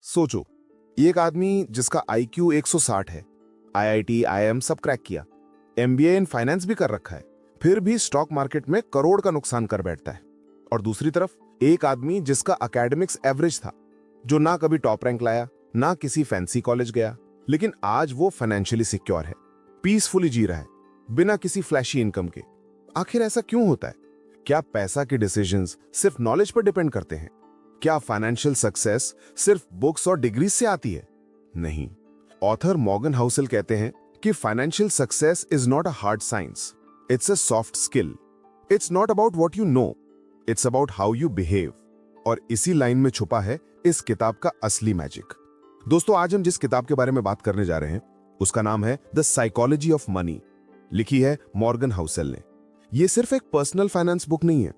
सोचो, एक आदमी जिसका IQ 160 है, IIT, IIM सब क्रैक किया, MBA इन फाइनेंस भी कर रखा है, फिर भी स्टॉक मार्केट में करोड़ का नुकसान कर बैठता है। और दूसरी तरफ एक आदमी जिसका एकेडमिक्स एवरेज था, जो ना कभी टॉप रैंक लाया, ना किसी फैंसी कॉलेज गया, लेकिन आज वो फाइनेंशियली सिक्योर है, पीसफुली जी रहा है, बिना किसी फ्लैशी इनकम के। आखिर ऐसा क्यों होता है? क्या पैसा के डिसीजंस सिर्फ नॉलेज पर डिपेंड करते हैं? क्या फाइनेंशियल सक्सेस सिर्फ बुक्स और डिग्रीज से आती है? नहीं। ऑथर मॉर्गन हाउसेल कहते हैं कि financial success is not a hard science, it's a soft skill. It's not about what you know, it's about how you behave. और इसी लाइन में छुपा है इस किताब का असली मैजिक। दोस्तों, आज हम जिस किताब के बारे में बात करने जा रहे हैं उसका नाम है द साइकोलॉजी ऑफ मनी। लिखी है मॉर्गन हाउसेल ने। यह सिर्फ एक पर्सनल फाइनेंस बुक नहीं है,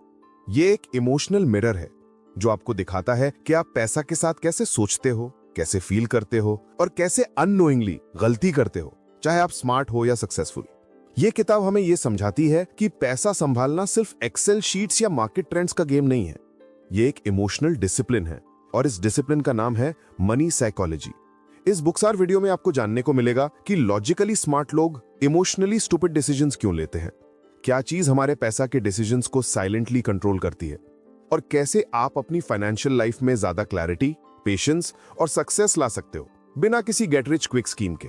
यह एक इमोशनल मिरर है जो आपको दिखाता है कि आप पैसा के साथ कैसे सोचते हो, कैसे फील करते हो और कैसे अननोइंगली गलती करते हो, चाहे आप स्मार्ट हो या सक्सेसफुल। यह किताब हमें यह समझाती है कि पैसा संभालना सिर्फ एक्सेल शीट्स या मार्केट ट्रेंड्स का गेम नहीं है, यह एक इमोशनल डिसिप्लिन है और इस डिसिप्लिन का नाम है मनी साइकोलॉजी। इस बुकसार वीडियो में आपको जानने को मिलेगा कि लॉजिकली स्मार्ट लोग इमोशनली स्टूपिड डिसीजंस क्यों लेते हैं, क्या चीज हमारे पैसा के डिसीजंस को साइलेंटली कंट्रोल करती है, और कैसे आप अपनी फाइनेंशियल लाइफ में ज्यादा क्लैरिटी, पेशेंस और सक्सेस ला सकते हो बिना किसी गेट रिच क्विक स्कीम के।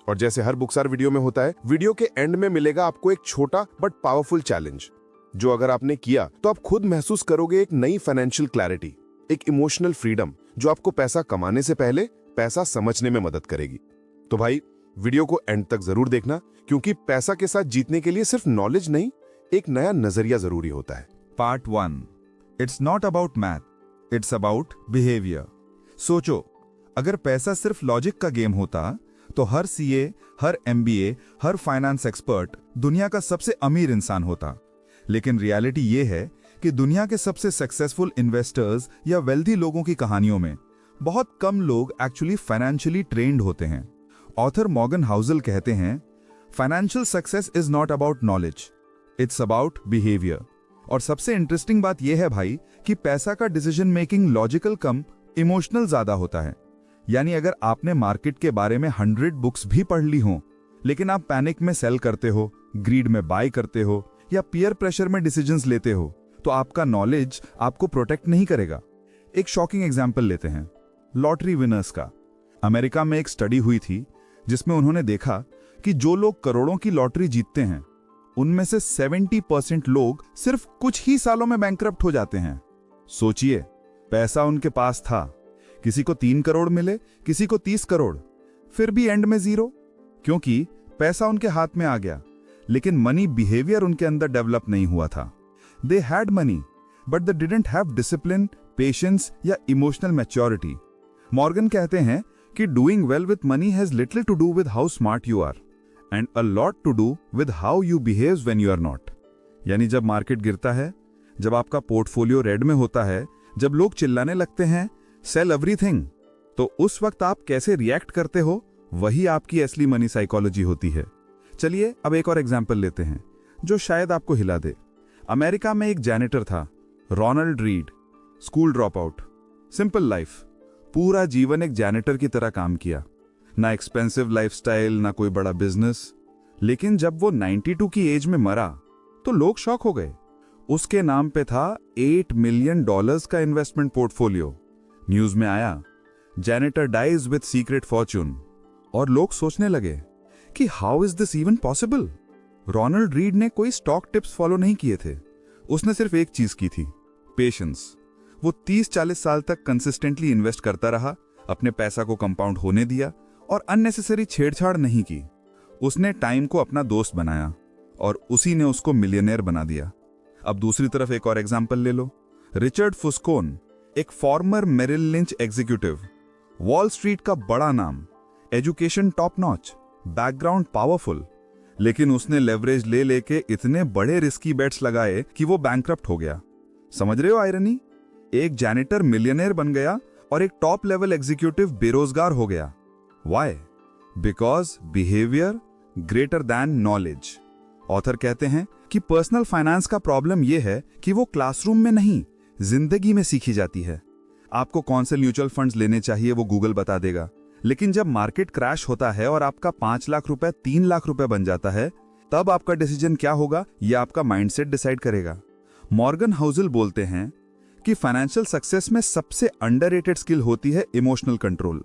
और जैसे हर बुकसार वीडियो में होता है, वीडियो के एंड में मिलेगा आपको एक छोटा बट पावरफुल चैलेंज, जो अगर आपने किया तो आप खुद महसूस करोगे एक नई फाइनेंशियल क्लैरिटी, एक इमोशनल फ्रीडम जो आपको पैसा कमाने से पहले पैसा समझने में मदद करेगी। तो भाई, वीडियो को एंड तक जरूर देखना, क्योंकि पैसा के साथ जीतने के लिए सिर्फ नॉलेज नहीं, एक नया नजरिया जरूरी होता है। Part 1, it's not about math, it's about behaviour. सोचो, अगर पैसा सिर्फ लॉजिक का गेम होता तो हर CA, हर MBA, हर फाइनेंस एक्सपर्ट दुनिया का सबसे अमीर इंसान होता। लेकिन रियलिटी ये है कि दुनिया के सबसे सक्सेसफुल इन्वेस्टर्स या वेल्दी लोगों की कहानियों में बहुत कम लोग एक्चुअली फाइनेंशियली ट्रेन्ड होते हैं। ऑथर मॉर्गन हाउसेल कहते हैं, financial success is not about knowledge, it's about behaviour. और सबसे इंटरेस्टिंग बात यह है भाई कि पैसा का डिसीजन मेकिंग लॉजिकल कम इमोशनल ज्यादा होता है। यानी अगर आपने मार्केट के बारे में 100 बुक्स भी पढ़ ली हो, लेकिन आप पैनिक में सेल करते हो, ग्रीड में बाय करते हो या पीयर प्रेशर में डिसीजंस लेते हो, तो आपका नॉलेज आपको प्रोटेक्ट नहीं करेगा। एक शॉकिंग एग्जांपल लेते हैं लॉटरी विनर्स का। अमेरिका में एक स्टडी हुई थी जिसमें उन्होंने देखा कि जो लोग करोड़ों की लॉटरी जीतते हैं, उनमें से 70% लोग सिर्फ कुछ ही सालों में बैंकरप्ट हो जाते हैं। सोचिए, पैसा उनके पास था, किसी को 3 करोड़ मिले, किसी को 30 करोड़, फिर भी एंड में 0, क्योंकि पैसा उनके हाथ में आ गया, लेकिन मनी बिहेवियर उनके अंदर डेवलप नहीं हुआ था। They had money but they didn't have discipline, patience या इमोशनल मैच्योरिटी। मॉर्गन कहते हैं कि doing well with money has little to do with how smart you are and a lot to do with how you behave when you are not. यानी जब market गिरता है, जब आपका पोर्टफोलियो रेड में होता है, जब लोग चिल्लाने लगते हैं सेल एवरीथिंग, तो उस वक्त आप कैसे रिएक्ट करते हो, वही आपकी असली मनी साइकोलॉजी होती है। चलिए अब एक और एग्जाम्पल लेते हैं जो शायद आपको हिला दे। अमेरिका में एक जैनिटर था, Ronald Read, school drop out, simple life, पूरा जीवन एक जैनिटर की तरह काम किया, ना एक्सपेंसिव लाइफस्टाइल, ना कोई बड़ा बिजनेस। लेकिन जब वो 92 की एज में मरा तो लोग शॉक हो गए। उसके नाम पे था $8 मिलियन का इन्वेस्टमेंट पोर्टफोलियो। न्यूज में आया, janitor dies with secret fortune, और लोग सोचने लगे कि how is this even possible. Ronald Read ने कोई स्टॉक टिप्स फॉलो नहीं किए थे, उसने सिर्फ एक चीज की थी, पेशेंस। वो 30-40 साल तक कंसिस्टेंटली इन्वेस्ट करता रहा, अपने पैसा को कंपाउंड होने दिया और अननेसेसरी छेड़छाड़ नहीं की। उसने टाइम को अपना दोस्त बनाया और उसी ने उसको मिलियनेयर बना दिया। अब दूसरी तरफ एक और एग्जांपल ले लो, रिचर्ड फुस्कोन, एक former Merrill Lynch executive, Wall Street का बड़ा नाम, education top notch, background powerful, लेकिन उसने लेवरेज ले लेके इतने बड़े रिस्की बेट्स लगाए कि वो बैंकरप्ट हो गया। समझ रहे हो आयरनी? एक जैनिटर मिलियनेयर बन गया और एक टॉप लेवल एग्जीक्यूटिव बेरोजगार हो गया। Why? Because behaviour greater than knowledge. Author कहते हैं कि पर्सनल फाइनेंस का प्रॉब्लम यह है कि वो क्लासरूम में नहीं, जिंदगी में सीखी जाती है। आपको कौन से म्यूचुअल फंड्स लेने चाहिए वो गूगल बता देगा। लेकिन जब मार्केट क्रैश होता है और आपका 5 लाख रुपए 3 लाख रुपए बन जाता है, तब आपका डिसीजन क्या होगा यह आपका माइंडसेट डिसाइड करेगा। मॉर्गन हाउसल बोलते हैं कि फाइनेंशियल सक्सेस में सबसे अंडररेटेड स्किल होती है इमोशनल कंट्रोल।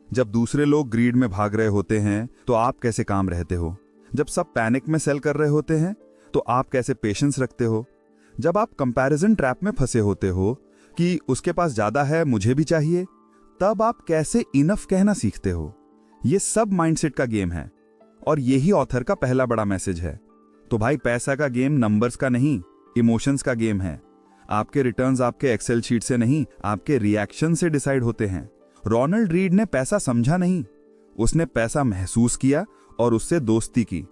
जब दूसरे लोग ग्रीड में भाग रहे होते हैं तो आप कैसे काम रहते हो? जब सब पैनिक में सेल कर रहे होते हैं तो आप कैसे पेशेंस रखते हो? जब आप कंपैरिजन ट्रैप में फंसे होते हो कि उसके पास ज्यादा है मुझे भी चाहिए, तब आप कैसे इनफ कहना सीखते हो? ये सब माइंडसेट का गेम है और यही ऑथर का पहला बड़ा मैसेज है। तो भाई, पैसा का गेम नंबर्स का नहीं, इमोशंस का गेम है। आपके रिटर्न्स आपके एक्सेल शीट से नहीं, आपके रिएक्शन से डिसाइड होते हैं। रोनाल्ड रीड ने पैसा समझा नहीं, उसने पैसा महसूस किया और उससे दोस्ती की।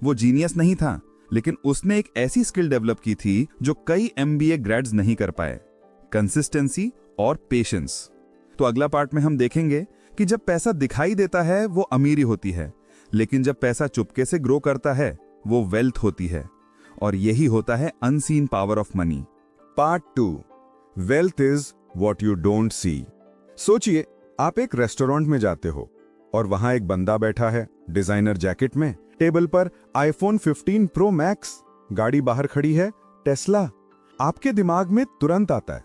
वो जीनियस नहीं था, लेकिन उसने एक ऐसी स्किल डेवलप की थी जो कई MBA ग्रेड्स नहीं कर पाए, कंसिस्टेंसी और पेशेंस। तो अगला पार्ट में हम देखेंगे कि जब पैसा दिखाई देता है वो अमीरी होती है, लेकिन जब पैसा चुपके से ग्रो करता है वो वेल्थ होती है। और यही होता है unseen power of money. Part 2, wealth is what you don't see. सोचिए, आप एक रेस्टोरेंट में जाते हो और वहां एक बंदा बैठा है डिजाइनर जैकेट में, टेबल पर iPhone 15 Pro Max, गाड़ी बाहर खड़ी है टेस्ला। आपके दिमाग में तुरंत आता है,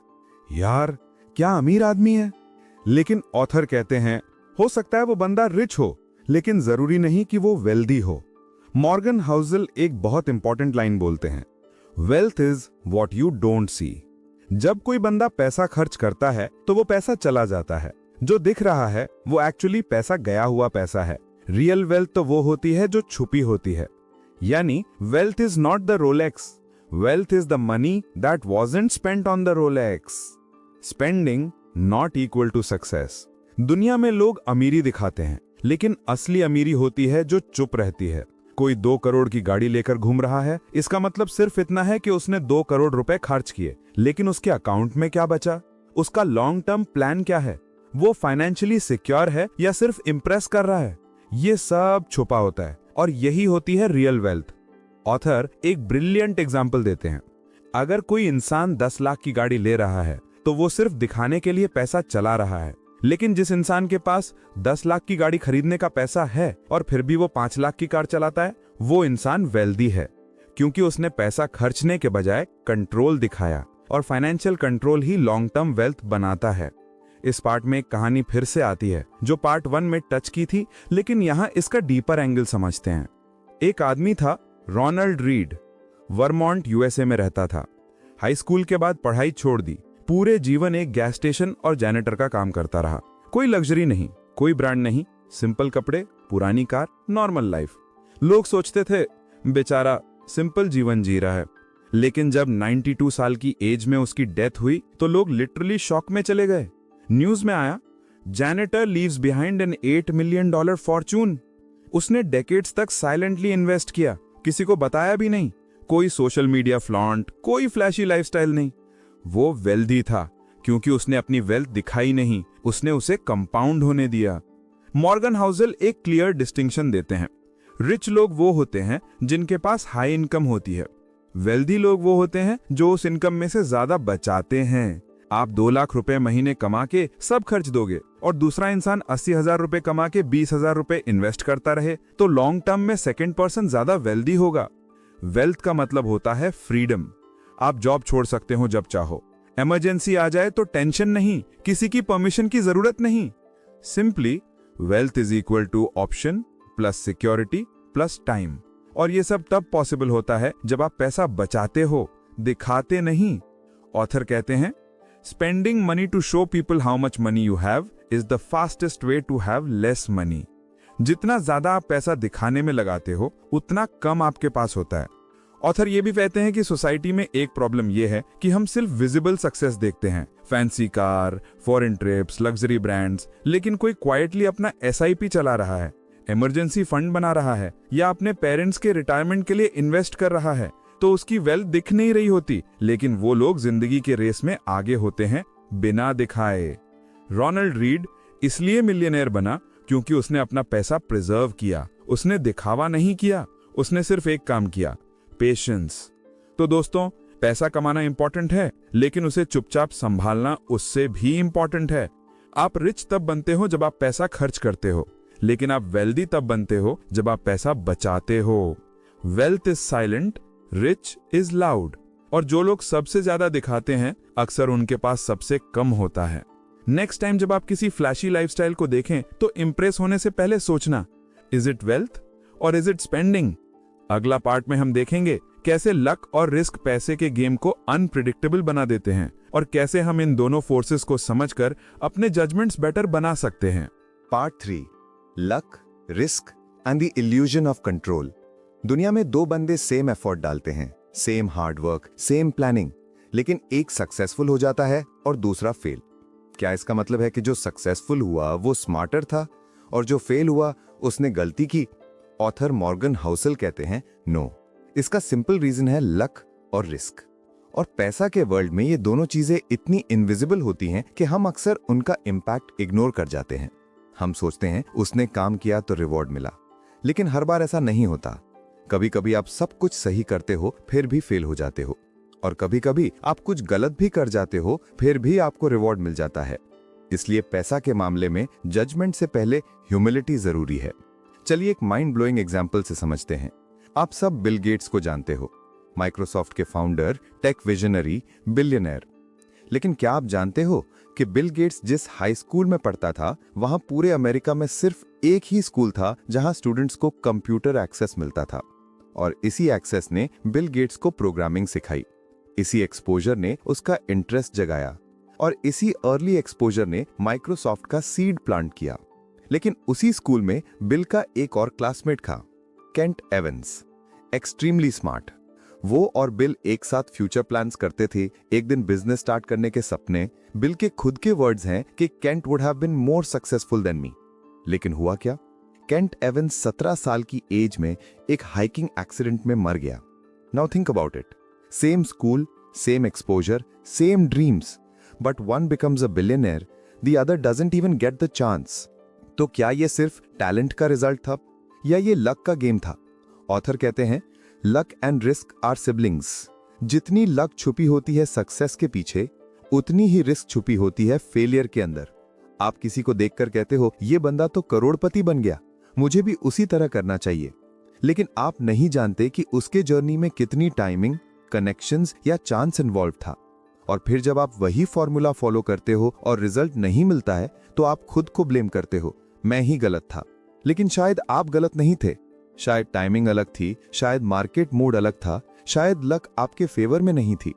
यार क्या अमीर आदमी है। लेकिन ऑथर कहते हैं हो सकता है वो बंदा रिच हो, लेकिन जरूरी नहीं कि वो वेल्दी हो। मॉर्गन हाउसल एक बहुत इंपॉर्टेंट लाइन बोलते हैं, wealth is what you don't see. जब कोई बंदा पैसा खर्च करता है तो वो पैसा चला जाता है, जो दिख रहा है वो एक्चुअली पैसा गया हुआ पैसा है। रियल वेल्थ तो वो होती है जो छुपी होती है। यानी wealth is not the Rolex, wealth is the money that wasn't spent on the Rolex. Spending not equal to success. दुनिया में लोग अमीरी दिखाते हैं, लेकिन असली अमीरी होती है जो चुप रहती है। कोई 2 करोड़ की गाड़ी लेकर घूम रहा है, इसका मतलब सिर्फ इतना है कि उसने 2 करोड़ रुपए खर्च किए, लेकिन उसके अकाउंट में क्या बचा? उसका लॉन्ग टर्म प्लान क्या है? वो फाइनेंशियली सिक्योर है या सिर्फ इंप्रेस कर रहा है? ये सब छुपा होता है और यही होती है रियल वेल्थ। ऑथर एक ब्रिलियंट एग्जाम्पल देते हैं। अगर कोई इंसान 10 लाख की गाड़ी ले रहा है तो वो सिर्फ दिखाने के लिए पैसा चला रहा है, लेकिन जिस इंसान के पास 10 लाख की गाड़ी खरीदने का पैसा है और फिर भी वो 5 लाख की कार चलाता है, वो इंसान वेल्दी है, क्योंकि उसने पैसा खर्चने के बजाय कंट्रोल दिखाया। और फाइनेंशियल कंट्रोल ही लॉन्ग टर्म वेल्थ बनाता है। इस पार्ट में एक कहानी फिर से आती है जो पार्ट 1 में टच की थी, लेकिन यहां इसका डीपर एंगल समझते हैं। एक आदमी था रोनाल्ड रीड, वर्मोंट USA में रहता था। हाई स्कूल के बाद पढ़ाई छोड़ दी, पूरे जीवन एक गैस स्टेशन और जैनेटर का काम करता रहा। कोई लग्जरी नहीं, कोई ब्रांड नहीं, सिंपल कपड़े, पुरानी कार, नॉर्मल लाइफ। लोग सोचते थे बेचारा सिंपल जीवन जी रहा है। लेकिन जब 92 साल की एज में उसकी डेथ हुई तो लोग लिटरली शॉक में चले गए। न्यूज में आया, janitor leaves behind an $8 million fortune. उसने डेकेड्स तक साइलेंटली इन्वेस्ट किया, किसी को बताया भी नहीं। कोई सोशल मीडिया फ्लॉन्ट, कोई फ्लैशी लाइफस्टाइल नहीं। वो वेल्दी था क्योंकि उसने अपनी वेल्थ दिखाई नहीं, उसने उसे कंपाउंड होने दिया। मॉर्गन हाउसल एक क्लियर डिस्टिंक्शन देते हैं। रिच लोग वो होते हैं जिनके पास हाई इनकम होती है। वेल्दी लोग वो होते हैं जो उस इनकम में से ज्यादा बचाते हैं। आप 2 लाख रुपए महीने कमा के सब खर्च दोगे और दूसरा इंसान 80,000 रुपए कमा के 20,000 रुपए इन्वेस्ट करता रहे, तो लॉन्ग टर्म में सेकंड पर्सन ज्यादा वेल्दी होगा। वेल्थ का मतलब होता है फ्रीडम। आप जॉब छोड़ सकते हो जब चाहो, इमरजेंसी आ जाए तो टेंशन नहीं, किसी की परमिशन की जरूरत नहीं। Simply wealth is equal to option plus security plus time. और ये सब तब पॉसिबल होता है जब आप पैसा बचाते हो, दिखाते नहीं। ऑथर कहते हैं, spending money to show people how much money you have is the fastest way to have less money. जितना ज्यादा आप पैसा दिखाने में लगाते हो, उतना कम आपके पास होता है। ऑथर ये भी कहते हैं कि सोसाइटी में एक प्रॉब्लम ये है कि हम सिर्फ विजिबल सक्सेस देखते हैं, fancy car, foreign trips, luxury brands, लेकिन कोई क्वाइटली अपना SIP चला रहा है, इमरजेंसी फंड बना रहा है या अपने पेरेंट्स के रिटायरमेंट के लिए इन्वेस्ट कर रहा है, तो उसकी वेल्थ दिख नहीं रही होती। लेकिन वो लोग जिंदगी के रेस में आगे होते हैं बिना दिखाए। रोनाल्ड रीड इसलिए मिलियनेयर बना क्योंकि उसने अपना पैसा प्रिजर्व किया, उसने दिखावा नहीं किया, उसने सिर्फ एक काम किया, पेशेंस। तो दोस्तों, पैसा कमाना इंपॉर्टेंट है, लेकिन उसे चुपचाप संभालना उससे भी इंपॉर्टेंट है। आप रिच तब बनते हो जब आप पैसा खर्च करते हो, लेकिन आप वेल्दी तब बनते हो जब आप पैसा बचाते हो। Wealth is silent, rich is loud. और जो लोग सबसे ज्यादा दिखाते हैं, अक्सर उनके पास सबसे कम होता है। नेक्स्ट टाइम जब आप किसी फ्लैशी लाइफस्टाइल को देखें तो इंप्रेस होने से पहले सोचना, इज इट वेल्थ और इज इट स्पेंडिंग? अगला पार्ट में हम देखेंगे कैसे लक और रिस्क पैसे के गेम को अनप्रिडिक्टेबल बना देते हैं और कैसे हम इन दोनों फोर्सेस को समझकर अपने जजमेंट्स बेटर बना सकते हैं। Part 3, luck, risk and the illusion of control. दुनिया में दो बंदे सेम एफर्ट डालते हैं, same hard work, same planning, लेकिन एक सक्सेसफुल हो जाता है और दूसरा फेल। क्या इसका मतलब है कि जो सक्सेसफुल हुआ वो स्मार्टर था और जो फेल हुआ उसने गलती की? ऑथर मॉर्गन हाउसल कहते हैं नो। इसका सिंपल रीजन है लक और रिस्क। और पैसा के वर्ल्ड में ये दोनों चीजें इतनी इनविजिबल होती हैं कि हम अक्सर उनका इंपैक्ट इग्नोर कर जाते हैं। हम सोचते हैं उसने काम किया तो रिवॉर्ड मिला, लेकिन हर बार ऐसा नहीं होता। कभी कभी आप सब कुछ सही करते हो फिर भी फेल हो जाते हो, और कभी कभी आप कुछ गलत भी कर जाते हो फिर भी आपको रिवॉर्ड मिल जाता है। इसलिए पैसा के मामले में जजमेंट से पहले ह्यूमिलिटी जरूरी है। चलिए एक माइंड ब्लोइंग एग्जाम्पल से समझते हैं। आप सब बिल गेट्स को जानते हो, माइक्रोसॉफ्ट के फाउंडर, टेक विजनरी, बिलियनर। लेकिन क्या आप जानते हो कि बिल गेट्स जिस हाई स्कूल में पढ़ता था वहां पूरे अमेरिका में सिर्फ एक ही स्कूल था जहां स्टूडेंट्स को कंप्यूटर एक्सेस मिलता था, और इसी एक्सेस ने बिल गेट्स को प्रोग्रामिंग सिखाई। इसी एक्सपोजर ने उसका इंटरेस्ट जगाया, और इसी अर्ली एक्सपोजर ने माइक्रोसॉफ्ट का सीड प्लांट किया। लेकिन उसी स्कूल में बिल का एक और क्लासमेट था, केंट एवंस, एक्सट्रीमली स्मार्ट। वो और बिल एक साथ फ्यूचर प्लान्स करते थे, एक दिन बिजनेस स्टार्ट करने के सपने। बिल के खुद के वर्ड्स हैं कि Kent would have been more successful than me. लेकिन हुआ क्या? केंट एवंस 17 साल की एज में एक हाइकिंग एक्सीडेंट में मर गया। Now think about it, same school, same exposure, same dreams, but one becomes a billionaire, the other doesn't even get the chance. तो क्या ये सिर्फ टैलेंट का रिजल्ट था या ये लक का गेम था? ऑथर कहते हैं luck and risk are siblings. जितनी लक छुपी होती है सक्सेस के पीछे, उतनी ही रिस्क छुपी होती है फेलियर के अंदर। आप किसी को देखकर कहते हो ये बंदा तो करोड़पति बन गया, मुझे भी उसी तरह करना चाहिए। लेकिन आप नहीं जानते कि उसके जर्नी में कितनी टाइमिंग, कनेक्शंस या चांस इन्वॉल्व था। और फिर जब आप वही फॉर्मूला फॉलो करते हो और रिजल्ट नहीं मिलता है तो आप खुद को ब्लेम करते हो, मैं ही गलत था। लेकिन शायद आप गलत नहीं थे, शायद टाइमिंग अलग थी, शायद मार्केट मूड अलग था, शायद लक आपके फेवर में नहीं थी।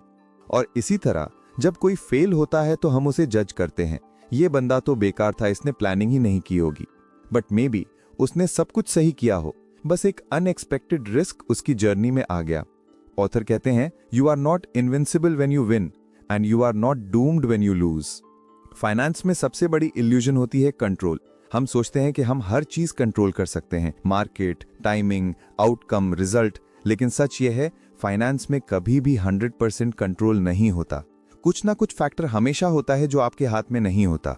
और इसी तरह जब कोई फेल होता है तो हम उसे जज करते हैं, ये बंदा तो बेकार था, इसने प्लानिंग ही नहीं की होगी। बट मे बी उसने सब कुछ सही किया हो, बस एक अनएक्सपेक्टेड रिस्क उसकी जर्नी में आ गया। ऑथर कहते हैं you are not invincible when you win and you are not doomed when you lose. Finance में सबसे बड़ी इल्यूजन होती है कंट्रोल। हम सोचते हैं कि हम हर चीज कंट्रोल कर सकते हैं, मार्केट, टाइमिंग, आउटकम, रिजल्ट। लेकिन सच यह है फाइनेंस में कभी भी 100% कंट्रोल नहीं होता। कुछ ना कुछ फैक्टर हमेशा होता है जो आपके हाथ में नहीं होता।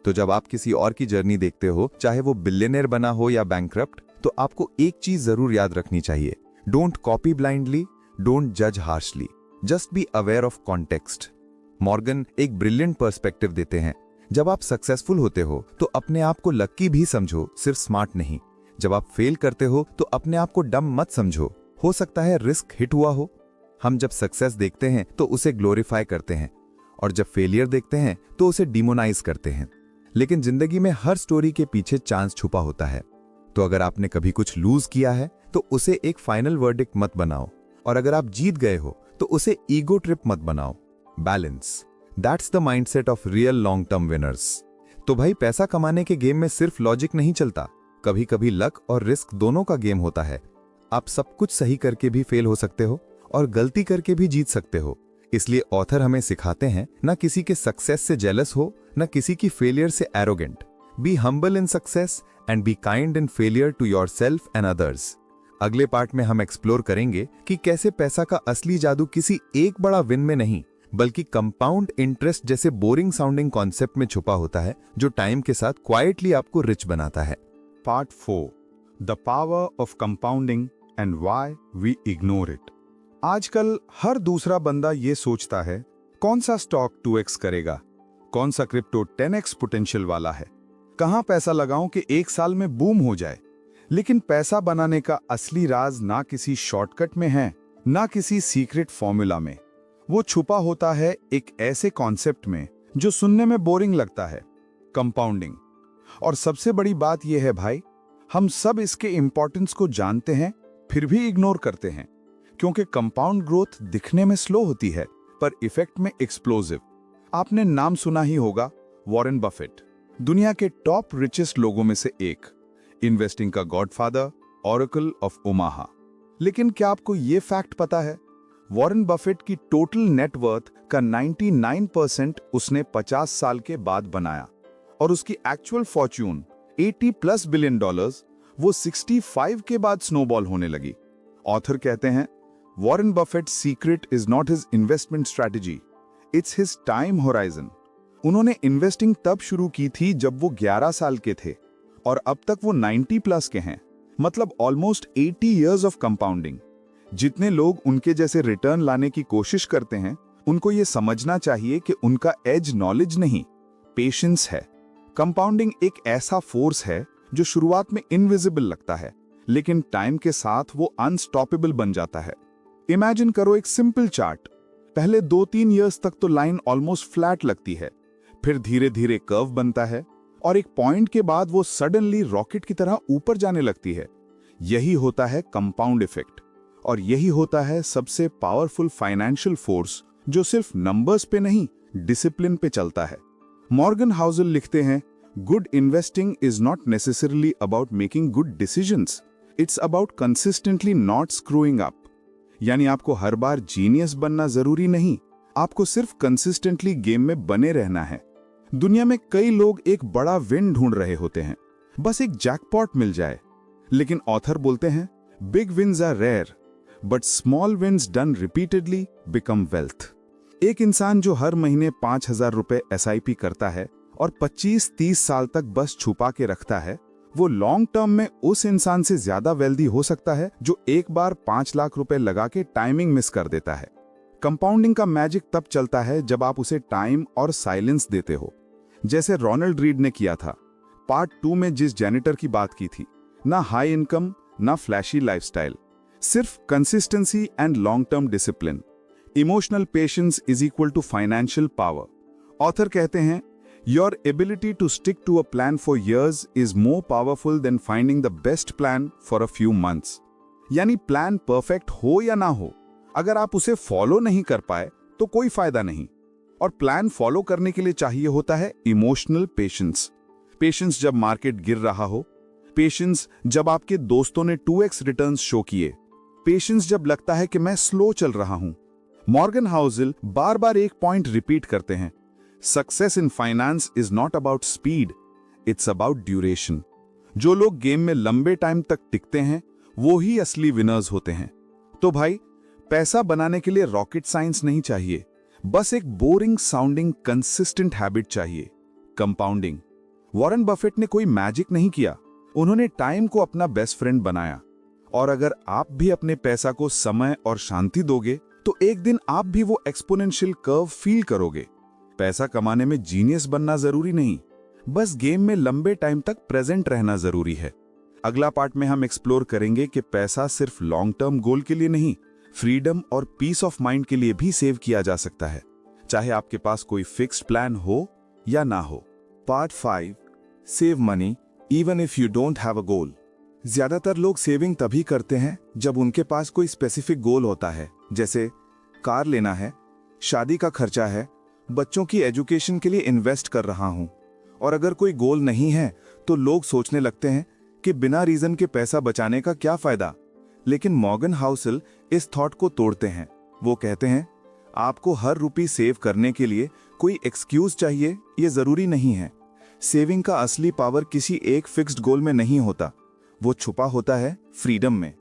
तो जब आप किसी और की जर्नी देखते हो, चाहे वो बिलियनर बना हो या बैंकरप्ट, तो आपको एक चीज जरूर याद रखनी चाहिए, डोंट कॉपी ब्लाइंडली, डोंट जज harshly, just be aware of context. Morgan एक ब्रिलियंट पर्सपेक्टिव देते हैं, जब आप सक्सेसफुल होते हो तो अपने आप को लक्की भी समझो, सिर्फ स्मार्ट नहीं। जब आप फेल करते हो तो अपने आप को डम मत समझो, हो सकता है रिस्क हिट हुआ हो। हम जब सक्सेस देखते हैं तो उसे ग्लोरीफाई करते हैं, और जब फेलियर देखते हैं तो उसे डिमोनाइज करते हैं। लेकिन जिंदगी में हर स्टोरी के पीछे चांस छुपा होता है। तो अगर आपने कभी कुछ लूज किया है तो उसे एक फाइनल वर्डिक्ट मत बनाओ, और अगर आप जीत गए हो तो उसे ईगो ट्रिप मत बनाओ। Balance, that's the mindset of real long term winners. तो भाई, पैसा कमाने के गेम में सिर्फ लॉजिक नहीं चलता, कभी कभी लक और रिस्क दोनों का गेम होता है। आप सब कुछ सही करके भी फेल हो सकते हो और गलती करके भी जीत सकते हो। इसलिए ऑथर हमें सिखाते हैं, ना किसी के सक्सेस से जेलस हो, ना किसी की फेलियर से arrogant. Be humble in success and be kind in failure to yourself and others. अगले पार्ट में हम एक्सप्लोर करेंगे कि कैसे पैसा का असली जादू किसी एक बड़ा विन में नहीं, बल्कि कंपाउंड इंटरेस्ट जैसे बोरिंग साउंडिंग कॉन्सेप्ट में छुपा होता है, जो टाइम के साथ क्वाइटली आपको रिच बनाता है। Part 4, The Power of Compounding and Why We Ignore It। आजकल हर दूसरा बंदा ये सोचता है कौन सा स्टॉक 2x करेगा, कौन सा क्रिप्टो 10x पोटेंशियल वाला है, कहां पैसा लगाऊं कि 1 साल में बूम हो जाए। लेकिन पैसा बनाने का असली राज ना किसी शॉर्टकट में है, ना किसी सीक्रेट फॉर्मूला में। वो छुपा होता है एक ऐसे कॉन्सेप्ट में जो सुनने में बोरिंग लगता है, कंपाउंडिंग। और सबसे बड़ी बात यह है भाई, हम सब इसके इंपॉर्टेंस को जानते हैं फिर भी इग्नोर करते हैं, क्योंकि कंपाउंड ग्रोथ दिखने में स्लो होती है पर इफेक्ट में एक्सप्लोसिव। आपने नाम सुना ही होगा, वॉरेन बफेट, दुनिया के टॉप रिचेस्ट लोगों में से एक, इन्वेस्टिंग का गॉडफादर, ऑरेकल ऑफ ओमाहा। लेकिन क्या आपको यह फैक्ट पता है, वॉरेन बफेट की टोटल नेटवर्थ का 99% उसने 50 साल के बाद बनाया, और उसकी एक्चुअल फॉर्च्यून $80+ बिलियन वो 65 के बाद स्नोबॉल होने लगी। ऑथर कहते हैं, Warren Buffett secret is not his investment strategy, it's his time horizon. उन्होंने इन्वेस्टिंग तब शुरू की थी जब वो 11 साल के थे, और अब तक वो 90+ के हैं, मतलब ऑलमोस्ट 80 इयर्स ऑफ कंपाउंडिंग। जितने लोग उनके जैसे रिटर्न लाने की कोशिश करते हैं, उनको ये समझना चाहिए कि उनका एज नॉलेज नहीं, पेशेंस है। कंपाउंडिंग एक ऐसा फोर्स है जो शुरुआत में इनविजिबल लगता है, लेकिन टाइम के साथ वो अनस्टॉपेबल बन जाता है। इमेजिन करो एक सिंपल चार्ट। पहले 2-3 इयर्स तक तो लाइन ऑलमोस्ट फ्लैट लगती है, फिर धीरे धीरे कर्व बनता है, और एक पॉइंट के बाद वो सडनली रॉकेट की तरह ऊपर जाने लगती है। यही होता है कंपाउंड इफेक्ट, और यही होता है सबसे पावरफुल फाइनेंशियल फोर्स जो सिर्फ नंबर्स पे नहीं, डिसिप्लिन पे चलता है। मॉर्गन हाउसल लिखते हैं, good investing is not necessarily about making good decisions, it's about consistently not screwing up. यानी आपको हर बार जीनियस बनना जरूरी नहीं, आपको सिर्फ कंसिस्टेंटली गेम में बने रहना है। दुनिया में कई लोग एक बड़ा विन ढूंढ रहे होते हैं, बस एक जैकपॉट मिल जाए। लेकिन ऑथर बोलते हैं, big wins are rare but small wins done repeatedly become wealth. एक इंसान जो हर महीने 5,000 रुपए SIP करता है और 25-30 साल तक बस छुपा के रखता है, वो लॉन्ग टर्म में उस इंसान से ज्यादा वेल्दी हो सकता है जो एक बार 5 लाख रुपए लगा के टाइमिंग मिस कर देता है। कंपाउंडिंग का मैजिक तब चलता है जब आप उसे टाइम और साइलेंस देते हो, जैसे रोनाल्ड रीड ने किया था। पार्ट 2 में जिस जेनिटर की बात की थी, ना हाई इनकम ना फ्लैशी लाइफस्टाइल, सिर्फ consistency and long term discipline. Emotional patience is equal to financial power. Author कहते हैं, your ability to stick to a plan for years is more powerful than finding the best plan for a few months. यानी plan perfect हो या ना हो, अगर आप उसे फॉलो नहीं कर पाए तो कोई फायदा नहीं। और प्लान फॉलो करने के लिए चाहिए होता है इमोशनल पेशेंस। पेशेंस जब मार्केट गिर रहा हो, पेशेंस जब आपके दोस्तों ने 2x रिटर्न्स शो किए, पेशेंस जब लगता है कि मैं स्लो चल रहा हूं। मॉर्गन हाउसल बार बार एक पॉइंट रिपीट करते हैं, success in finance is not about speed, it's about duration. जो लोग गेम में लंबे टाइम तक टिकते हैं वो ही असली विनर्स होते हैं। तो भाई, पैसा बनाने के लिए रॉकेट साइंस नहीं चाहिए, बस एक बोरिंग साउंडिंग कंसिस्टेंट हैबिट चाहिए, कंपाउंडिंग। वॉरेन बफेट ने कोई मैजिक नहीं किया, उन्होंने टाइम को अपना बेस्ट फ्रेंड बनाया। और अगर आप भी अपने पैसा को समय और शांति दोगे तो एक दिन आप भी वो एक्सपोनेंशियल कर्व फील करोगे। पैसा कमाने में जीनियस बनना जरूरी नहीं, बस गेम में लंबे टाइम तक प्रेजेंट रहना जरूरी है। अगला पार्ट में हम एक्सप्लोर करेंगे कि पैसा सिर्फ लॉन्ग टर्म गोल के लिए नहीं, फ्रीडम और पीस ऑफ माइंड के लिए भी सेव किया जा सकता है, चाहे आपके पास कोई फिक्स्ड प्लान हो या ना हो। Part 5, save money even if you don't have a goal. ज्यादातर लोग सेविंग तभी करते हैं जब उनके पास कोई स्पेसिफिक गोल होता है, जैसे कार लेना है, शादी का खर्चा है, बच्चों की एजुकेशन के लिए इन्वेस्ट कर रहा हूं। और अगर कोई गोल नहीं है तो लोग सोचने लगते हैं कि बिना रीजन के पैसा बचाने का क्या फायदा। लेकिन मॉर्गन हाउसल इस थॉट को तोड़ते हैं। वो कहते हैं, आपको हर रुपये सेव करने के लिए कोई एक्सक्यूज चाहिए, ये जरूरी नहीं है। सेविंग का असली पावर किसी एक फिक्स्ड गोल में नहीं होता, वो छुपा होता है फ्रीडम में।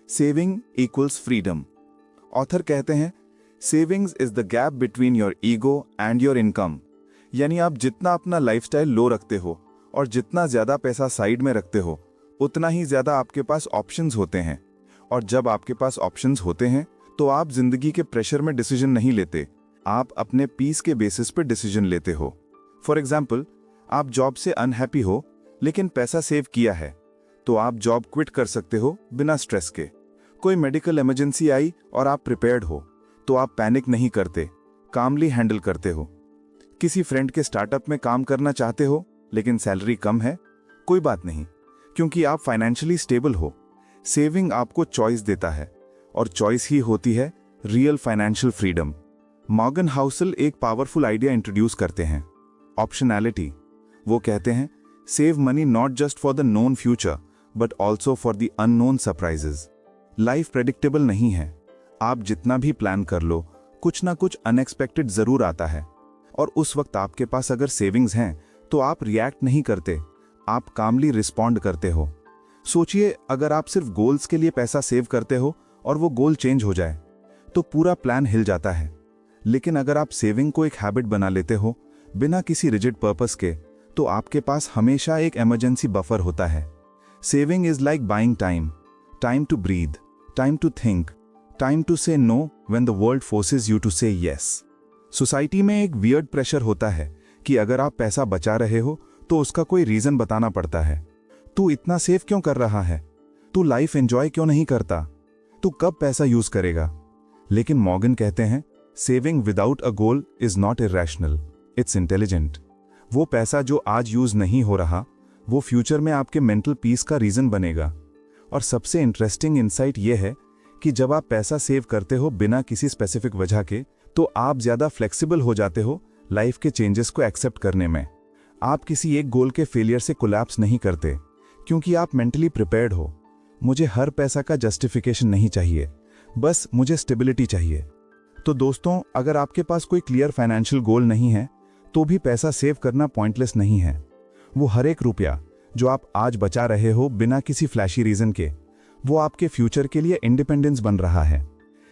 Saving equals freedom. ऑथर कहते हैं, savings is the gap between your ego and your income. यानी आप जितना अपना लाइफस्टाइल लो रखते हो और जितना ज्यादा पैसा साइड में रखते हो, उतना ही ज्यादा आपके पास ऑप्शंस होते हैं। और जब आपके पास ऑप्शंस होते हैं तो आप जिंदगी के प्रेशर में डिसीजन नहीं लेते, आप अपने पीस के बेसिस पे डिसीजन लेते हो। फॉर एग्जाम्पल, आप जॉब से अनहैप्पी हो लेकिन पैसा सेव किया है, तो आप जॉब क्विट कर सकते हो बिना स्ट्रेस के। कोई मेडिकल इमरजेंसी आई और आप प्रिपेयर्ड हो, तो आप पैनिक नहीं करते, कामली हैंडल करते हो। किसी फ्रेंड के स्टार्टअप में काम करना चाहते हो लेकिन सैलरी कम है, कोई बात नहीं, क्योंकि आप फाइनेंशियली स्टेबल हो। सेविंग आपको चॉइस देता है, और चॉइस ही होती है real financial freedom. Morgan Housel एक पावरफुल आइडिया इंट्रोड्यूस करते हैं, ऑप्शनैलिटी। वो कहते हैं, save money not just for the known future but also for the unknown surprises. Life predictable नहीं है, आप जितना भी प्लान कर लो, कुछ ना कुछ अनएक्सपेक्टेड जरूर आता है। और उस वक्त आपके पास अगर सेविंग्स हैं तो आप रिएक्ट नहीं करते, आप कामली रिस्पॉन्ड करते हो। सोचिए, अगर आप सिर्फ गोल्स के लिए पैसा सेव करते हो और वो गोल चेंज हो जाए तो पूरा प्लान हिल जाता है। लेकिन अगर आप सेविंग को एक हैबिट बना लेते हो बिना किसी रिजिड पर्पस के, तो आपके पास हमेशा एक इमरजेंसी बफर होता है। Saving is like buying time, time to breathe, time to think, time to say no when the world forces you to say yes. Society में एक वियर्ड प्रेशर होता है कि अगर आप पैसा बचा रहे हो तो उसका कोई रीजन बताना पड़ता है। तू इतना सेव क्यों कर रहा है? तू लाइफ एंजॉय क्यों नहीं करता? तू कब पैसा यूज करेगा? लेकिन मॉर्गन कहते हैं, saving without a goal is not irrational, it's intelligent. वो पैसा जो आज यूज नहीं हो रहा, वो फ्यूचर में आपके मेंटल पीस का रीजन बनेगा। और सबसे इंटरेस्टिंग इंसाइट ये है कि जब आप पैसा सेव करते हो बिना किसी स्पेसिफिक वजह के, तो आप ज्यादा फ्लेक्सिबल हो जाते हो लाइफ के चेंजेस को एक्सेप्ट करने में। आप किसी एक गोल के फेलियर से कोलैप्स नहीं करते, क्योंकि आप मेंटली प्रिपेयर्ड हो। मुझे हर पैसा का जस्टिफिकेशन नहीं चाहिए, बस मुझे स्टेबिलिटी चाहिए। तो दोस्तों, अगर आपके पास कोई क्लियर फाइनेंशियल गोल नहीं है तो भी पैसा सेव करना पॉइंटलेस नहीं है। वो हर एक रुपया जो आप आज बचा रहे हो बिना किसी फ्लैशी रीजन के, वो आपके फ्यूचर के लिए इंडिपेंडेंस बन रहा है।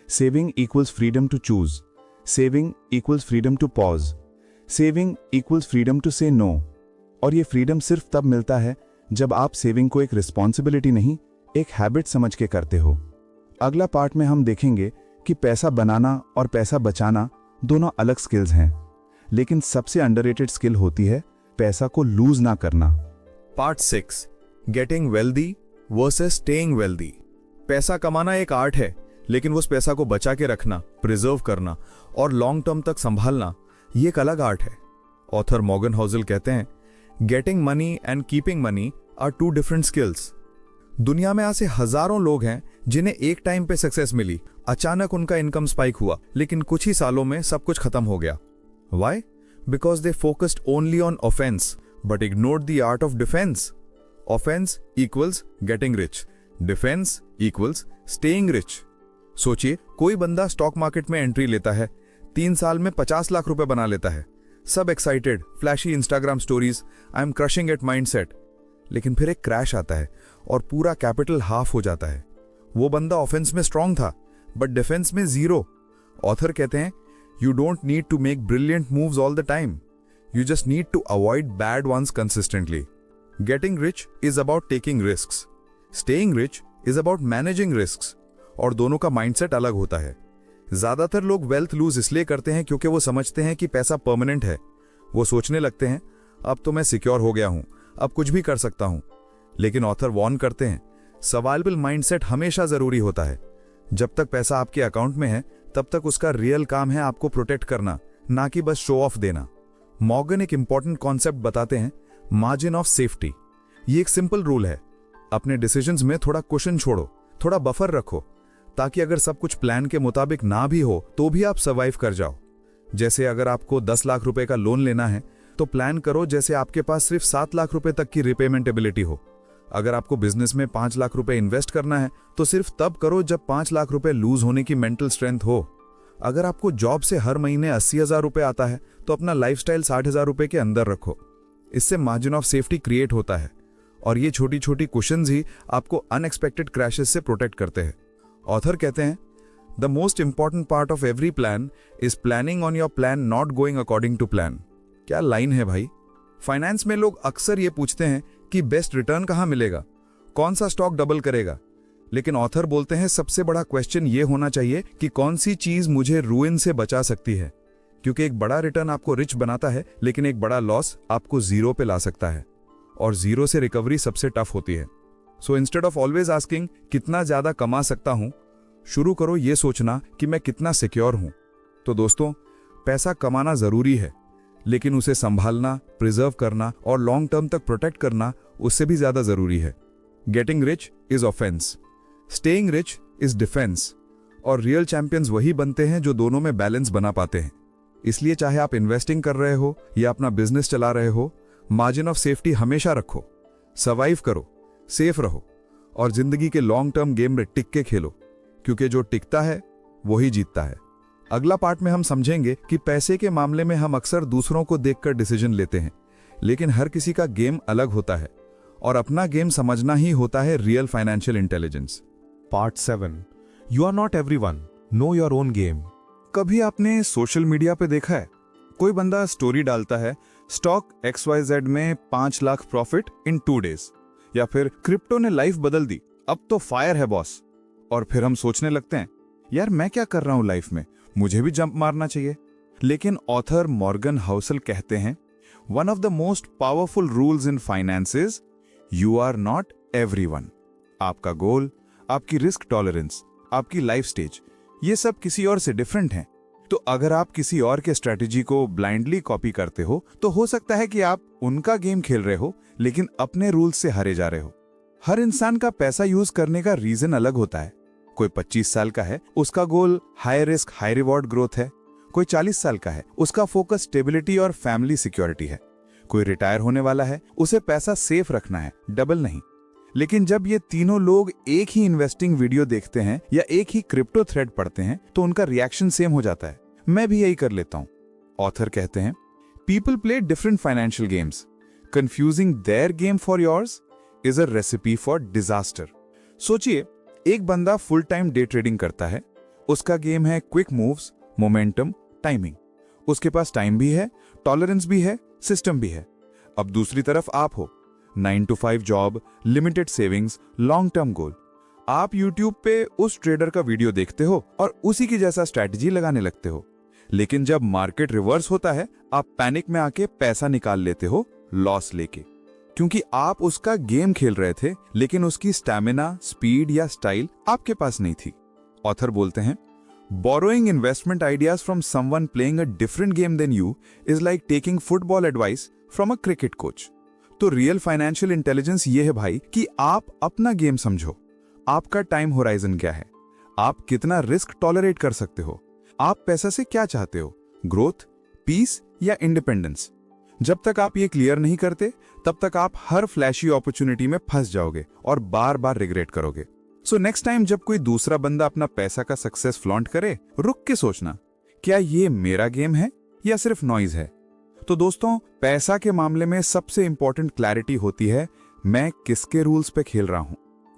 Saving equals freedom to choose, saving equals freedom to pause, saving equals freedom to say no. और ये फ्रीडम सिर्फ तब मिलता है जब आप सेविंग को एक रिस्पॉन्सिबिलिटी नहीं, एक हैबिट समझ के करते हो। अगला पार्ट में हम देखेंगे कि पैसा बनाना और पैसा बचाना दोनों अलग स्किल्स हैं, लेकिन सबसे अंडररेटेड स्किल होती है पैसा को लूज ना करना। Part 6, getting wealthy versus staying wealthy. पैसा कमाना एक आर्ट है, लेकिन उस पैसा को बचा के रखना, प्रिजर्व करना और लॉन्ग टर्म तक संभालना, ये एक अलग आर्ट है। ऑथर मॉर्गन हाउसल कहते हैं, getting money and keeping money are two different skills. दुनिया में ऐसे हजारों लोग हैं जिन्हें एक टाइम पे सक्सेस मिली, अचानक उनका इनकम स्पाइक हुआ, लेकिन कुछ ही सालों में सब कुछ खत्म हो गया। Why? Because they focused only on offense but ignored the art of defense. Offense equals getting rich. Defense equals staying rich. सोचिए, कोई बंदा स्टॉक मार्केट में एंट्री लेता है, 3 साल में 50 लाख रुपए बना लेता है, सब excited, flashy Instagram stories, I am crushing it mindset. लेकिन फिर एक क्रैश आता है और पूरा कैपिटल हाफ हो जाता है। वो बंदा ऑफेंस में स्ट्रांग था बट डिफेंस में 0। ऑथर कहते हैं, You don't need to make brilliant moves all the time. You just need to avoid bad ones consistently. Getting rich is about taking risks. Staying rich is about managing risks. और दोनों का mindset अलग होता है। ज्यादातर लोग wealth loose इसलिए करते हैं क्योंकि वो समझते हैं कि पैसा परमानेंट है। वो सोचने लगते हैं, अब तो मैं सिक्योर हो गया हूं, अब कुछ भी कर सकता हूं। लेकिन ऑथर वॉर्न करते हैं, सर्वाइवल माइंडसेट हमेशा जरूरी होता है। जब तक पैसा आपके अकाउंट में है, तब तक उसका रियल काम है आपको प्रोटेक्ट करना, ना कि बस शो ऑफ देना। मॉर्गन एक इंपॉर्टेंट कॉन्सेप्ट बताते हैं, मार्जिन ऑफ सेफ्टी। ये एक सिंपल रूल है, अपने डिसीजंस में थोड़ा कुशन छोड़ो, थोड़ा बफर रखो, ताकि अगर सब कुछ प्लान के मुताबिक ना भी हो तो भी आप सर्वाइव कर जाओ। जैसे अगर आपको 10 लाख रुपए का लोन लेना है तो प्लान करो जैसे आपके पास सिर्फ 7 लाख रुपए तक की रिपेमेंट एबिलिटी हो। अगर आपको बिजनेस में 5 लाख रुपए इन्वेस्ट करना है तो सिर्फ तब करो जब 5 लाख रुपए लूज होने की मेंटल स्ट्रेंथ हो। अगर आपको जॉब से हर महीने 80,000 रुपए आता है तो अपना लाइफस्टाइल 60,000 रुपए के अंदर रखो। इससे मार्जिन ऑफ सेफ्टी क्रिएट होता है और ये छोटी छोटी कुशन्स ही आपको अनएक्सपेक्टेड क्रैशेस से प्रोटेक्ट करते हैं। ऑथर कहते हैं, the most important part of every plan is planning on your plan not going according to plan. क्या लाइन है भाई। फाइनेंस में लोग अक्सर ये पूछते हैं कि बेस्ट रिटर्न कहां मिलेगा, कौन सा स्टॉक डबल करेगा, लेकिन ऑथर बोलते हैं सबसे बड़ा क्वेश्चन ये होना चाहिए कि कौन सी चीज मुझे रूइन से बचा सकती है, क्योंकि एक बड़ा रिटर्न आपको रिच बनाता है, लेकिन एक बड़ा लॉस आपको जीरो पे ला सकता है, और जीरो से रिकवरी सबसे टफ होती है। So instead of always asking कितना ज्यादा कमा सकता हूं, शुरू करो ये सोचना कि मैं कितना सिक्योर हूं। तो दोस्तों, पैसा कमाना जरूरी है, लेकिन उसे संभालना, प्रिजर्व करना और लॉन्ग टर्म तक प्रोटेक्ट करना उससे भी ज्यादा जरूरी है। Getting rich is offence, staying rich is defence, और रियल चैंपियंस वही बनते हैं जो दोनों में बैलेंस बना पाते हैं। इसलिए चाहे आप इन्वेस्टिंग कर रहे हो या अपना बिजनेस चला रहे हो, मार्जिन ऑफ सेफ्टी हमेशा रखो, सर्वाइव करो, सेफ रहो और जिंदगी के लॉन्ग टर्म गेम में टिक के खेलो, क्योंकि जो टिकता है वही जीतता है। अगला पार्ट में हम समझेंगे कि पैसे के मामले में हम अक्सर दूसरों को देखकर डिसीजन लेते हैं, लेकिन हर किसी का गेम अलग होता है और अपना गेम समझना ही होता है real financial intelligence. Part 7, you are not everyone, know your own game. कभी आपने सोशल मीडिया पे देखा है, कोई बंदा स्टोरी डालता है, स्टॉक XYZ में 5 लाख प्रॉफिट इन 2 डेज, या फिर क्रिप्टो ने लाइफ बदल दी, अब तो फायर है बॉस। और फिर हम सोचने लगते हैं, यार मैं क्या कर रहा हूं लाइफ में, मुझे भी जंप मारना चाहिए। लेकिन ऑथर मॉर्गन हाउसल कहते हैं, one of the most powerful rules in finance is you are not everyone. आपका गोल, आपकी रिस्क टॉलरेंस, आपकी लाइफ स्टेज, ये सब किसी और से डिफरेंट हैं। तो अगर आप किसी और के स्ट्रैटेजी को ब्लाइंडली कॉपी करते हो तो हो सकता है कि आप उनका गेम खेल रहे हो, लेकिन अपने रूल्स से हारे जा रहे हो। हर इंसान का पैसा यूज करने का रीजन अलग होता है। कोई 25 साल का है, उसका goal high risk high reward growth है। कोई 40 साल का है, उसका फोकस स्टेबिलिटी और फैमिली सिक्योरिटी है। कोई रिटायर होने वाला है, उसे पैसा सेफ रखना है, डबल नहीं। लेकिन जब ये तीनों लोग एक ही इन्वेस्टिंग वीडियो देखते हैं या एक ही क्रिप्टो थ्रेड पढ़ते हैं तो उनका रिएक्शन सेम हो जाता है। मैं भी यही कर लेता हूं। ऑथर कहते हैं, people play different financial games, confusing their game for yours is a recipe for disaster. सोचिए, एक बंदा फुल टाइम डे ट्रेडिंग करता है, उसका गेम है क्विक मूव्स, मोमेंटम, टाइमिंग। उसके पास टाइम भी है, टॉलरेंस भी है, सिस्टम भी है। अब दूसरी तरफ आप हो, 9 to 5 job, limited savings, long term goal. आप YouTube पे उस ट्रेडर का वीडियो देखते हो और उसी की जैसा स्ट्रैटेजी लगाने लगते हो। लेकिन जब मार्केट रिवर्स होता है, आप पैनिक में आके पैसा निकाल लेते हो लॉस लेके, क्योंकि आप उसका गेम खेल रहे थे, लेकिन उसकी स्टैमिना, स्पीड या स्टाइल आपके पास नहीं थी। ऑथर बोलते हैं, borrowing investment ideas from someone playing a different game than you is like taking football advice from a cricket coach. तो रियल फाइनेंशियल इंटेलिजेंस ये है भाई कि आप अपना गेम समझो। आपका टाइम होराइजन क्या है, आप कितना रिस्क टॉलरेट कर सकते हो, आप पैसा से क्या चाहते हो, ग्रोथ, पीस या इंडिपेंडेंस। जब तक आप ये क्लियर नहीं करते, तब तक आप हर फ्लैशी अपॉर्चुनिटी में फंस जाओगे और बार बार रिग्रेट करोगे। सो नेक्स्ट टाइम जब कोई दूसरा बंदा अपना पैसा का सक्सेस फ्लॉन्ट करे, रुक के सोचना, क्या ये मेरा गेम है या सिर्फ नॉइज है। तो दोस्तों, पैसा के मामले में सबसे इंपॉर्टेंट क्लैरिटी होती है, मैं किसके रूल्स पे खेल रहा हूं।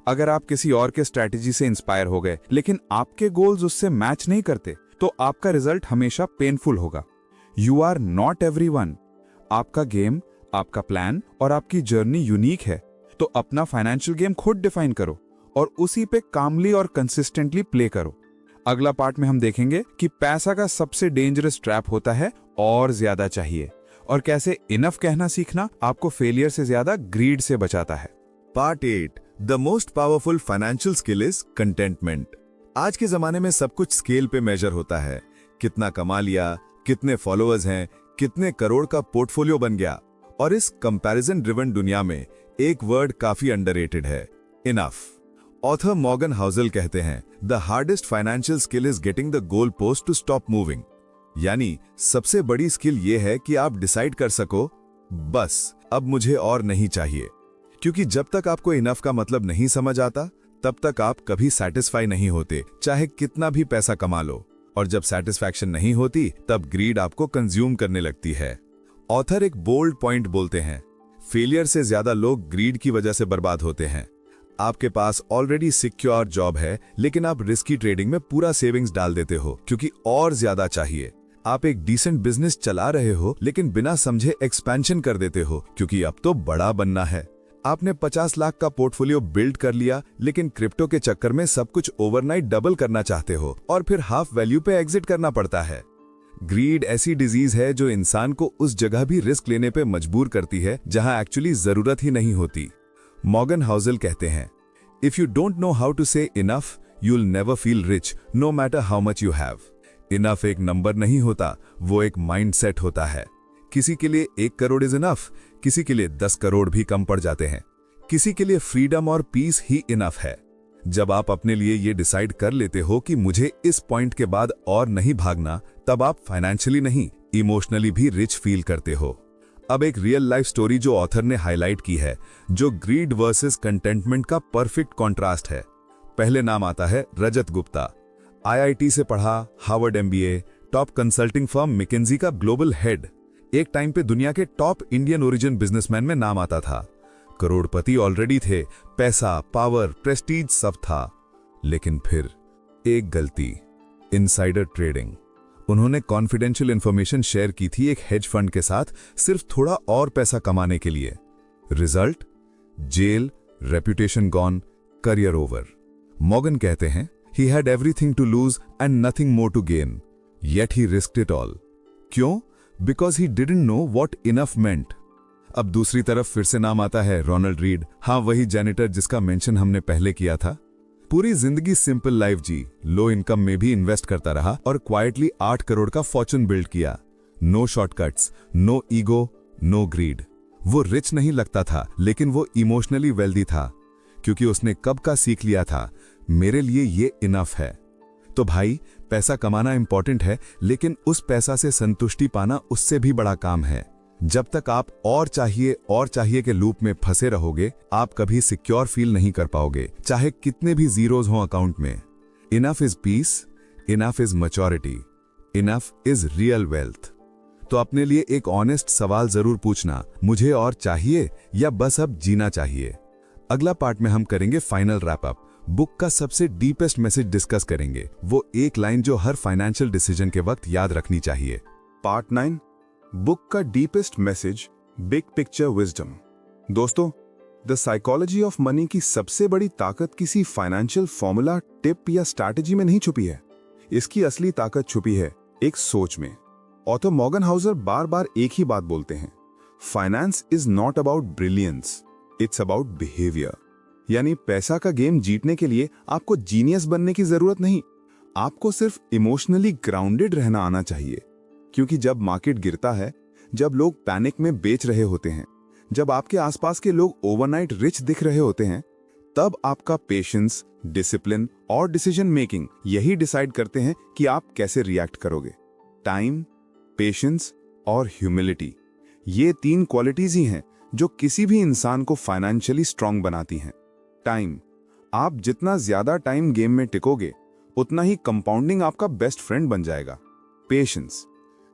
अगर आप किसी और के स्ट्रैटेजी से इंस्पायर हो गए, लेकिन आपके गोल्स उससे मैच नहीं करते, तो आपका रिजल्ट हमेशा पेनफुल होगा। You are not everyone. आपका गेम, आपका प्लान और आपकी जर्नी यूनिक है। तो अपना फाइनेंशियल गेम खुद डिफाइन करो और उसी पे कामली और कंसिस्टेंटली प्ले करो। अगला पार्ट में हम देखेंगे कि पैसा का सबसे डेंजरस ट्रैप होता है और ज्यादा चाहिए, और कैसे इनफ कहना सीखना आपको फेलियर से ज्यादा ग्रीड से बचाता है। Part 8, the most powerful financial skill is contentment. आज के जमाने में सब कुछ स्केल पे मेजर होता है। कितना कमा लिया, कितने फॉलोअर्स हैं, कितने करोड़ का पोर्टफोलियो बन गया। और इस कंपैरिजन ड्रिवन दुनिया में एक वर्ड काफी अंडररेटेड है, इनफ। ऑथर मॉर्गन हाउसल कहते हैं, the hardest financial skill is getting the goal post to stop moving. यानी सबसे बड़ी स्किल यह है कि आप डिसाइड कर सको, बस अब मुझे और नहीं चाहिए। क्योंकि जब तक आपको इनफ का मतलब नहीं समझ आता, तब तक आप कभी सेटिस्फाई नहीं होते, चाहे कितना भी पैसा कमा लो। और जब सेटिस्फैक्शन नहीं होती, तब ग्रीड आपको कंज्यूम करने लगती है। ऑथर एक बोल्ड पॉइंट बोलते हैं, फेलियर से ज्यादा लोग ग्रीड की वजह से बर्बाद होते हैं। आपके पास ऑलरेडी सिक्योर जॉब है, लेकिन आप रिस्की ट्रेडिंग में पूरा सेविंग्स डाल देते हो क्योंकि और ज्यादा चाहिए। आप एक डिसेंट बिजनेस चला रहे हो, लेकिन बिना समझे एक्सपेंशन कर देते हो क्योंकि अब तो बड़ा बनना है। आपने 50 लाख का पोर्टफोलियो बिल्ड कर लिया, लेकिन क्रिप्टो के चक्कर में सब कुछ ओवरनाइट डबल करना चाहते हो और फिर हाफ वैल्यू पे एग्जिट करना पड़ता है। ग्रीड ऐसी डिजीज है जो इंसान को उस जगह भी रिस्क लेने पे मजबूर करती है जहां एक्चुअली जरूरत ही नहीं होती। मॉर्गन हाउसेल कहते हैं, if you don't know how to say enough, you will never feel rich no matter how much you have. Enough एक नंबर नहीं होता, वो एक माइंडसेट होता है। किसी के लिए 1 करोड़ इज इनफ, किसी के लिए 10 करोड़ भी कम पड़ जाते हैं। किसी के लिए फ्रीडम और पीस ही इनफ है। जब आप अपने लिए ये डिसाइड कर लेते हो कि मुझे इस पॉइंट के बाद और नहीं भागना, तब आप फाइनेंशियली नहीं, इमोशनली भी रिच फील करते हो। अब एक रियल लाइफ स्टोरी जो ऑथर ने हाईलाइट की है, जो ग्रीड वर्सेस कंटेंटमेंट का परफेक्ट कॉन्ट्रास्ट है। पहले नाम आता है रजत गुप्ता। IIT से पढ़ा, Harvard MBA, top consulting firm McKinsey का ग्लोबल हेड। एक टाइम पे दुनिया के टॉप इंडियन ओरिजिन बिजनेसमैन में नाम आता था। करोड़पति ऑलरेडी थे, पैसा, पावर, प्रेस्टीज सब था। लेकिन फिर एक गलती, इनसाइडर ट्रेडिंग। उन्होंने कॉन्फिडेंशियल इंफॉर्मेशन शेयर की थी एक हेज फंड के साथ, सिर्फ थोड़ा और पैसा कमाने के लिए। Result, jail, reputation gone, career over. Morgan कहते हैं, he had everything to lose and nothing more to gain, yet he risked it all. क्यों? Because he didn't know what enough meant. अब दूसरी तरफ फिर से नाम आता है रोनाल्ड रीड। हाँ, वही जैनिटर जिसका मेंशन हमने पहले किया था। पूरी जिंदगी सिंपल लाइफ जी, लो इनकम में भी इन्वेस्ट करता रहा और क्वाइटली 8 करोड़ का फॉर्चून बिल्ड किया। No shortcuts, no ego, no greed. वो रिच नहीं लगता था, लेकिन वो इमोशनली वेल्दी था, क्योंकि उसने कब का सीख लिया था, मेरे लिए ये इनफ है। तो भाई, पैसा कमाना इंपॉर्टेंट है, लेकिन उस पैसा से संतुष्टि पाना उससे भी बड़ा काम है। जब तक आप और चाहिए के लूप में फंसे रहोगे, आप कभी सिक्योर फील नहीं कर पाओगे, चाहे कितने भी जीरोज हों अकाउंट में। Enough is peace, enough is maturity, enough is real wealth. तो अपने लिए एक ऑनेस्ट सवाल जरूर पूछना, मुझे और चाहिए या बस अब जीना चाहिए। अगला पार्ट में हम करेंगे फाइनल रैप अप। बुक का सबसे डीपेस्ट मैसेज डिस्कस करेंगे, वो एक लाइन जो हर फाइनेंशियल डिसीजन के वक्त याद रखनी चाहिए। पार्ट 9, बुक का deepest message, big picture wisdom. दोस्तों, द साइकोलॉजी ऑफ मनी की सबसे बड़ी ताकत किसी फाइनेंशियल फॉर्मूला, टिप या स्ट्रैटेजी में नहीं छुपी है। इसकी असली ताकत छुपी है एक सोच में। ऑथर मॉर्गन हाउसेल बार बार एक ही बात बोलते हैं, finance is not about brilliance, it's about behaviour. यानी पैसा का गेम जीतने के लिए आपको जीनियस बनने की जरूरत नहीं, आपको सिर्फ इमोशनली ग्राउंडेड रहना आना चाहिए। क्योंकि जब मार्केट गिरता है, जब लोग पैनिक में बेच रहे होते हैं, जब आपके आसपास के लोग ओवरनाइट रिच दिख रहे होते हैं, तब आपका पेशेंस, डिसिप्लिन और डिसीजन मेकिंग यही डिसाइड करते हैं कि आप कैसे रिएक्ट करोगे। टाइम, पेशेंस और ह्यूमिलिटी, ये 3 क्वालिटीज ही हैं जो किसी भी इंसान को फाइनेंशियली स्ट्रांग बनाती हैं। टाइम, आप जितना ज्यादा टाइम गेम में टिकोगे, उतना ही कंपाउंडिंग आपका बेस्ट फ्रेंड बन जाएगा। पेशेंस,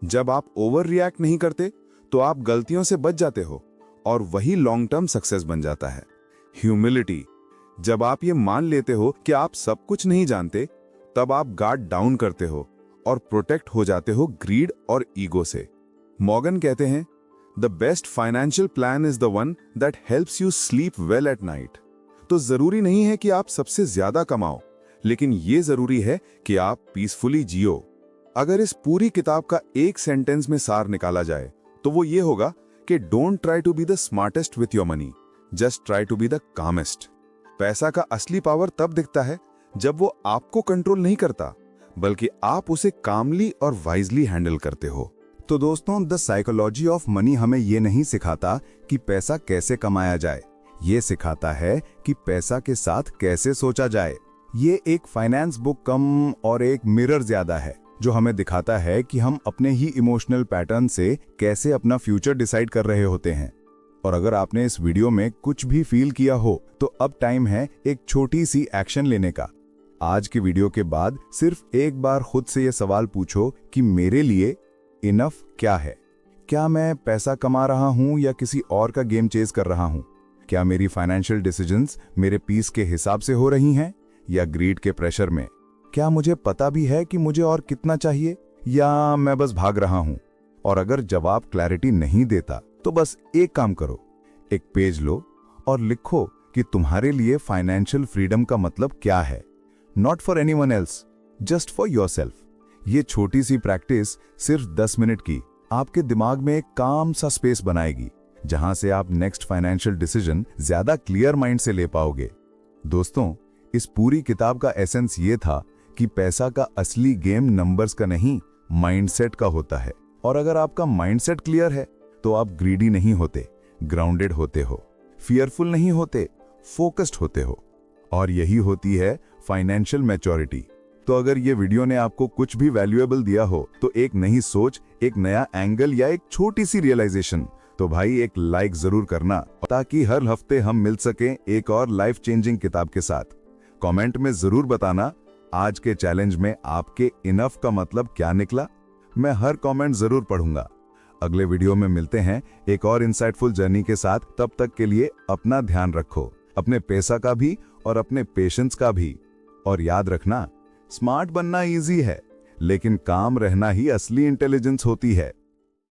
जब आप ओवर रिएक्ट नहीं करते तो आप गलतियों से बच जाते हो और वही लॉन्ग टर्म सक्सेस बन जाता है। ह्यूमिलिटी, जब आप ये मान लेते हो कि आप सब कुछ नहीं जानते, तब आप गार्ड डाउन करते हो और प्रोटेक्ट हो जाते हो ग्रीड और ईगो से। मॉर्गन कहते हैं, the best financial plan is the one that helps you sleep well at night. तो जरूरी नहीं है कि आप सबसे ज्यादा कमाओ, लेकिन ये जरूरी है कि आप पीसफुली जियो। अगर इस पूरी किताब का एक सेंटेंस में सार निकाला जाए तो वो ये होगा कि don't try to be the smartest with your money, just try to be the calmest. पैसा का असली पावर तब दिखता है जब वो आपको कंट्रोल नहीं करता, बल्कि आप उसे कामली और वाइजली हैंडल करते हो। तो दोस्तों, द साइकोलॉजी ऑफ मनी हमें ये नहीं सिखाता कि पैसा कैसे कमाया जाए, ये सिखाता है कि पैसा के साथ कैसे सोचा जाए। ये एक फाइनेंस बुक कम और एक मिरर ज्यादा है, जो हमें दिखाता है कि हम अपने ही इमोशनल पैटर्न से कैसे अपना फ्यूचर डिसाइड कर रहे होते हैं। और अगर आपने इस वीडियो में कुछ भी फील किया हो, तो अब टाइम है एक छोटी सी एक्शन लेने का। आज की वीडियो के बाद सिर्फ एक बार खुद से ये सवाल पूछो कि मेरे लिए इनफ क्या है? क्या मैं पैसा कमा रहा हूं या किसी और का गेम चेज कर रहा हूं? क्या मेरी फाइनेंशियल डिसीजंस मेरे पीस के हिसाब से हो रही हैं या ग्रीड के प्रेशर में? क्या मुझे पता भी है कि मुझे और कितना चाहिए, या मैं बस भाग रहा हूं? और अगर जवाब क्लैरिटी नहीं देता, तो बस एक काम करो, एक पेज लो और लिखो कि तुम्हारे लिए फाइनेंशियल फ्रीडम का मतलब क्या है। Not for anyone else, just for yourself. ये छोटी सी प्रैक्टिस सिर्फ 10 मिनट की आपके दिमाग में एक काम सा स्पेस बनाएगी, जहां से आप नेक्स्ट फाइनेंशियल डिसीजन ज्यादा क्लियर माइंड से ले पाओगे। दोस्तों, इस पूरी किताब का एसेंस ये था कि पैसा का असली गेम नंबर्स का नहीं, माइंडसेट का होता है। और अगर आपका माइंडसेट क्लियर है तो आप ग्रीडी नहीं होते, ग्राउंडेड होते हो, फियरफुल नहीं होते, फोकस्ड होते हो। और यही होती है फाइनेंशियल मैच्योरिटी। तो अगर ये वीडियो ने आपको कुछ भी वैल्यूएबल दिया हो, तो एक नई सोच, एक नया एंगल या एक छोटी सी रियलाइजेशन, तो भाई एक लाइक जरूर करना, ताकि हर हफ्ते हम मिल सकें एक और लाइफ चेंजिंग किताब के साथ। कमेंट में जरूर बताना आज के चैलेंज में आपके इनफ का मतलब क्या निकला। मैं हर कमेंट जरूर पढ़ूंगा। अगले वीडियो में मिलते हैं एक और इंसाइटफुल जर्नी के साथ। तब तक के लिए अपना ध्यान रखो, अपने पैसा का भी और अपने पेशेंस का भी। और याद रखना, स्मार्ट बनना इजी है, लेकिन काम रहना ही असली इंटेलिजेंस होती है।